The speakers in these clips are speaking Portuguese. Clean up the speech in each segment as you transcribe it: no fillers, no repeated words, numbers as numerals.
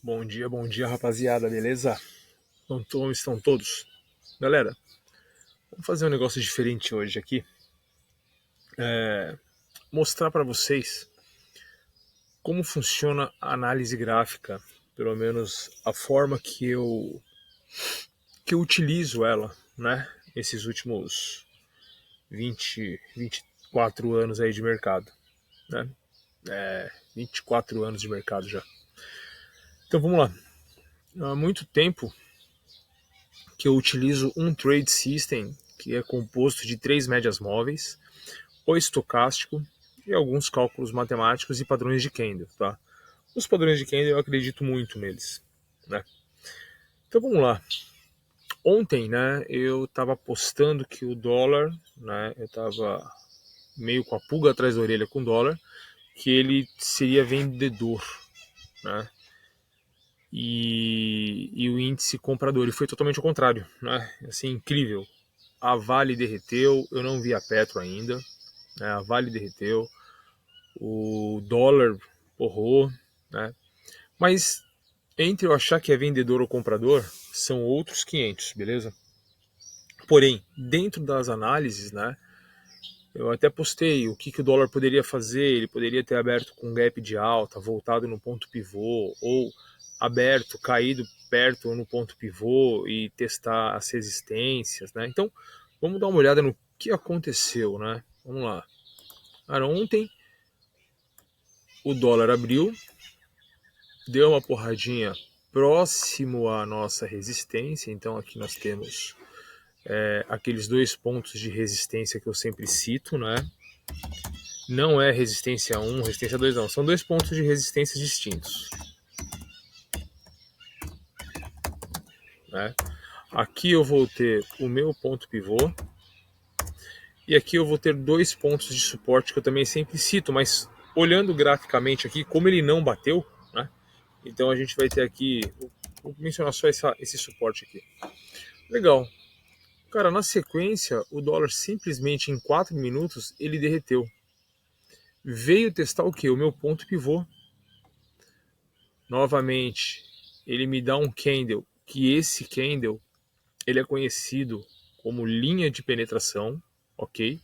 Bom dia, rapaziada, beleza? Como estão todos? Galera, vamos fazer um negócio diferente hoje aqui. Mostrar para vocês como funciona a análise gráfica, pelo menos a forma que eu utilizo ela, né? Esses últimos 24 anos aí de mercado, né? 24 anos de mercado já. Então vamos lá. Há muito tempo que eu utilizo um trade system que é composto de 3 médias móveis, o estocástico e alguns cálculos matemáticos e padrões de candle, tá? Os padrões de candle eu acredito muito neles, né? Então vamos lá. Ontem, né, eu estava apostando que o dólar, né, eu estava meio com a pulga atrás da orelha com o dólar, que ele seria vendedor, né? E o índice comprador, e foi totalmente ao contrário, né? Assim, incrível. A Vale derreteu, eu não vi a Petro ainda, né? A Vale derreteu, o dólar porrou, né? Mas entre eu achar que é vendedor ou comprador, são outros 500, beleza? Porém, dentro das análises, né? Eu até postei o que o dólar poderia fazer. Ele poderia ter aberto com gap de alta, voltado no ponto pivô, ou aberto, caído perto no ponto pivô e testar as resistências, né? Então, vamos dar uma olhada no que aconteceu, né? Vamos lá. Ontem o dólar abriu, deu uma porradinha próximo à nossa resistência. Então aqui nós temos aqueles 2 pontos de resistência que eu sempre cito, né? Não é resistência 1, resistência 2 não, são 2 pontos de resistência distintos, né? Aqui eu vou ter o meu ponto pivô e aqui eu vou ter 2 pontos de suporte que eu também sempre cito, mas olhando graficamente aqui, como ele não bateu, né? Então a gente vai ter aqui, vou mencionar só esse suporte aqui. Legal. Cara, na sequência, o dólar simplesmente em 4 minutos ele derreteu. Veio testar o que? O meu ponto pivô. Novamente, ele me dá um candle, que esse candle ele é conhecido como linha de penetração, ok?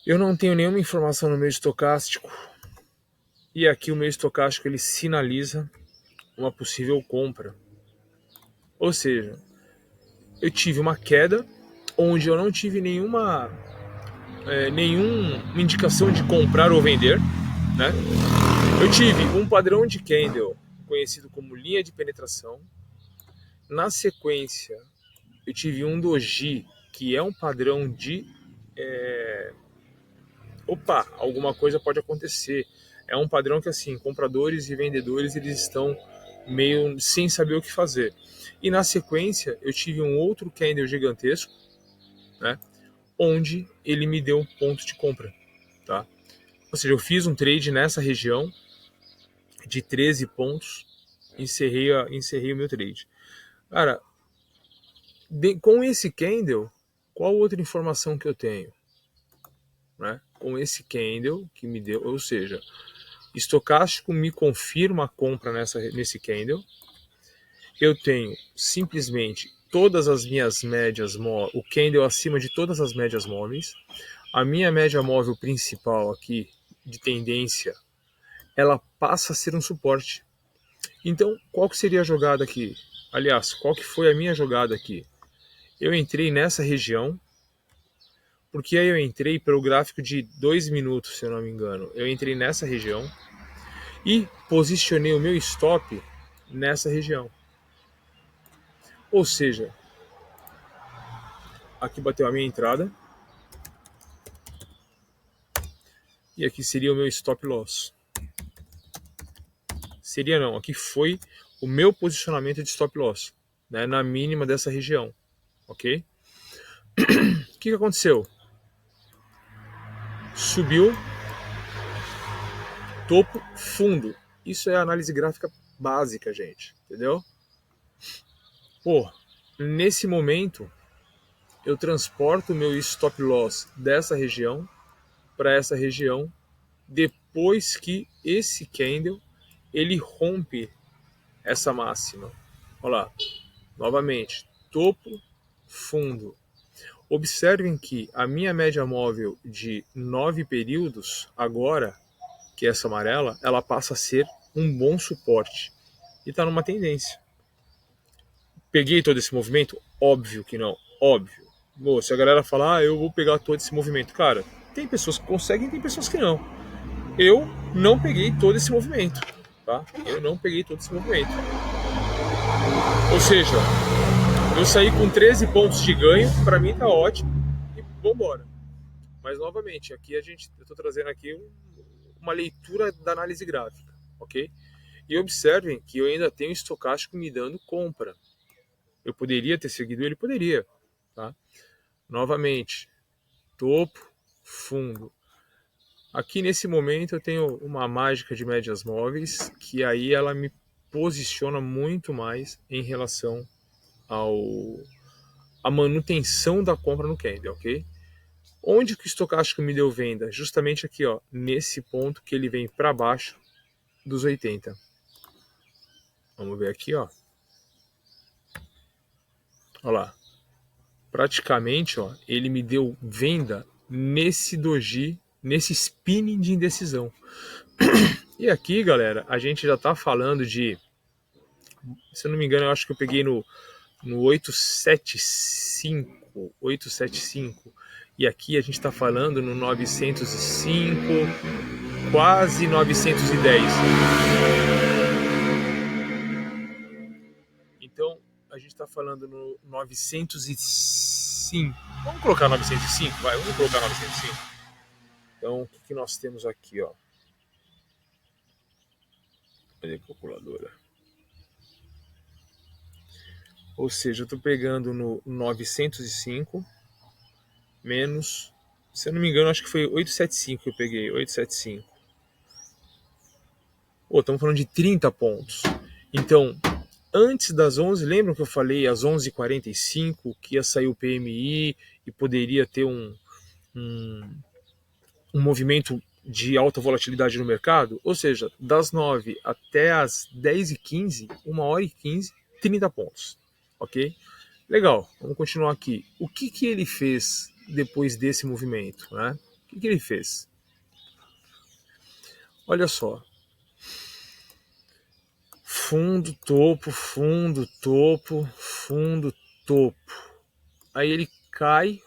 Eu não tenho nenhuma informação no meu estocástico, e aqui o meu estocástico ele sinaliza uma possível compra. Ou seja, eu tive uma queda onde eu não tive nenhuma indicação de comprar ou vender, né? Eu tive um padrão de candle conhecido como linha de penetração. Na sequência, eu tive um doji que é um padrão de alguma coisa pode acontecer. É um padrão que assim, compradores e vendedores eles estão meio sem saber o que fazer. E na sequência, eu tive um outro candle gigantesco, né? Onde ele me deu um ponto de compra, tá? Ou seja, eu fiz um trade nessa região de 13 pontos, encerrei o meu trade. Cara, com esse candle, qual outra informação que eu tenho? Né? Com esse candle que me deu, ou seja, estocástico me confirma a compra nesse candle. Eu tenho simplesmente todas as minhas médias, o candle acima de todas as médias móveis. A minha média móvel principal aqui de tendência, ela passa a ser um suporte. Então, qual que seria a jogada aqui? Aliás, qual que foi a minha jogada aqui? Eu entrei nessa região, porque aí eu entrei pelo gráfico de 2 minutos, se eu não me engano. Eu entrei nessa região e posicionei o meu stop nessa região. Ou seja, aqui bateu a minha entrada e aqui seria o meu stop loss. Seria não, aqui foi o meu posicionamento de stop loss, né, na mínima dessa região, ok? O que aconteceu? Subiu, topo, fundo. Isso é análise gráfica básica, gente, entendeu? Pô, nesse momento eu transporto o meu stop loss dessa região para essa região depois que esse candle ele rompe essa máxima. Olha lá, novamente, topo, fundo. Observem que a minha média móvel de 9 períodos, agora, que é essa amarela, ela passa a ser um bom suporte. E está numa tendência. Peguei todo esse movimento? Óbvio que não, óbvio. Bom, se a galera falar, eu vou pegar todo esse movimento. Cara, tem pessoas que conseguem, tem pessoas que não. Eu não peguei todo esse movimento, tá? Eu não peguei todo esse movimento. Ou seja, eu saí com 13 pontos de ganho, para mim tá ótimo e vambora. Mas novamente, aqui eu tô trazendo aqui uma leitura da análise gráfica, ok? E observem que eu ainda tenho estocástico me dando compra. Eu poderia ter seguido ele? Poderia, tá? Novamente, topo, fundo. Aqui nesse momento eu tenho uma mágica de médias móveis, que aí ela me posiciona muito mais em relação à manutenção da compra no candle, ok? Onde que o estocástico me deu venda? Justamente aqui, ó, nesse ponto que ele vem para baixo dos 80. Vamos ver aqui, ó. Olha lá. Praticamente, ó, ele me deu venda nesse doji, nesse spinning de indecisão. E aqui, galera, a gente já tá falando de, se eu não me engano, eu acho que eu peguei no 875, e aqui a gente está falando no 905, quase 910. Então, a gente está falando no 905. Vamos colocar 905? Vai, vamos colocar 905. Então, o que nós temos aqui, ó? Cadê a calculadora? Ou seja, eu estou pegando no 905 menos, se eu não me engano, acho que foi 875 que eu peguei, 875. Pô, estamos falando de 30 pontos. Então, antes das 11, lembram que eu falei às 11h45 que ia sair o PMI e poderia ter um movimento de alta volatilidade no mercado? Ou seja, das 9 até as 10h15, 1h15, 30 pontos. Ok? Legal, vamos continuar aqui. O que ele fez depois desse movimento, né? O que ele fez? Olha só. Fundo, topo, fundo, topo, fundo, topo. Aí ele cai.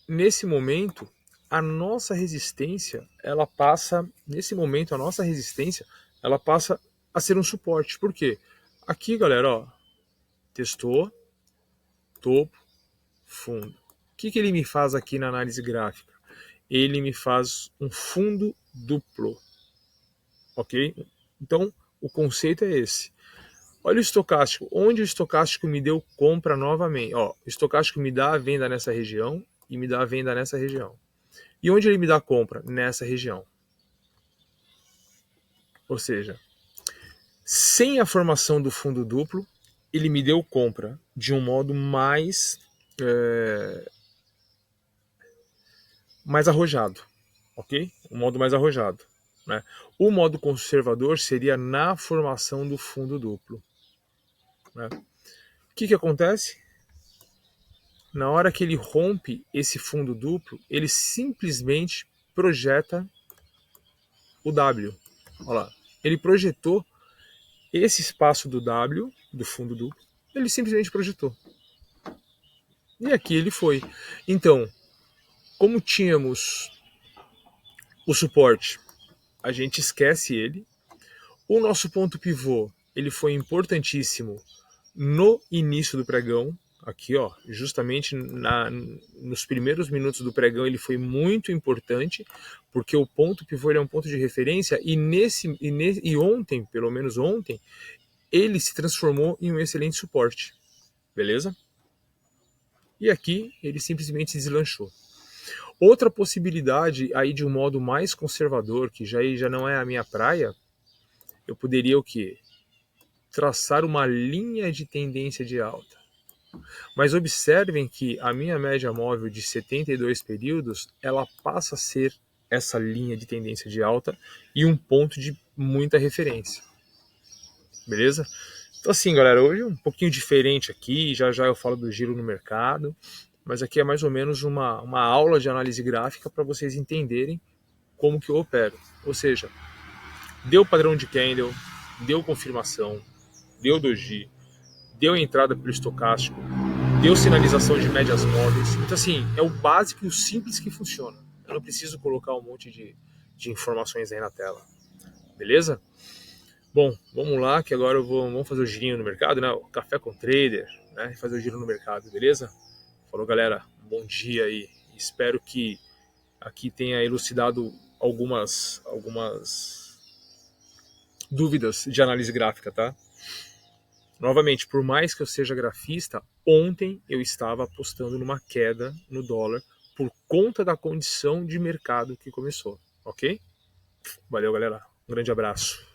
Nesse momento, a nossa resistência, ela passa, nesse momento, a nossa resistência, ela passa a ser um suporte. Por quê? Aqui, galera, ó, testou, topo, fundo. O que ele me faz aqui na análise gráfica? Ele me faz um fundo duplo, ok? Então, o conceito é esse. Olha o estocástico. Onde o estocástico me deu compra novamente? Ó, o estocástico me dá a venda nessa região e me dá a venda nessa região. E onde ele me dá compra? Nessa região. Ou seja, sem a formação do fundo duplo, ele me deu compra de um modo mais arrojado, ok? Um modo mais arrojado, né? O modo conservador seria na formação do fundo duplo, né? O que acontece? Na hora que ele rompe esse fundo duplo, ele simplesmente projeta o W. Olha lá. Ele projetou esse espaço do W, do fundo duplo, ele simplesmente projetou. E aqui ele foi. Então, como tínhamos o suporte, a gente esquece ele. O nosso ponto pivô, ele foi importantíssimo no início do pregão. Aqui, ó, justamente nos primeiros minutos do pregão ele foi muito importante, porque o ponto pivô é um ponto de referência e ontem, pelo menos ontem, ele se transformou em um excelente suporte, beleza? E aqui ele simplesmente deslanchou. Outra possibilidade aí de um modo mais conservador, que já não é a minha praia, eu poderia o quê? Traçar uma linha de tendência de alta. Mas observem que a minha média móvel de 72 períodos, ela passa a ser essa linha de tendência de alta e um ponto de muita referência. Beleza? Então assim, galera, hoje é um pouquinho diferente aqui, já já eu falo do giro no mercado, mas aqui é mais ou menos uma aula de análise gráfica para vocês entenderem como que eu opero. Ou seja, deu padrão de candle, deu confirmação, deu doji, deu entrada pelo estocástico, deu sinalização de médias móveis. Então assim, é o básico e o simples que funciona. Eu não preciso colocar um monte de informações aí na tela. Beleza? Bom, vamos lá, que agora vamos fazer o girinho no mercado, né? O café com trader, né? Fazer o giro no mercado, beleza? Falou, galera. Bom dia aí. Espero que aqui tenha elucidado algumas dúvidas de análise gráfica, tá? Novamente, por mais que eu seja grafista, ontem eu estava apostando numa queda no dólar por conta da condição de mercado que começou, ok? Valeu, galera. Um grande abraço.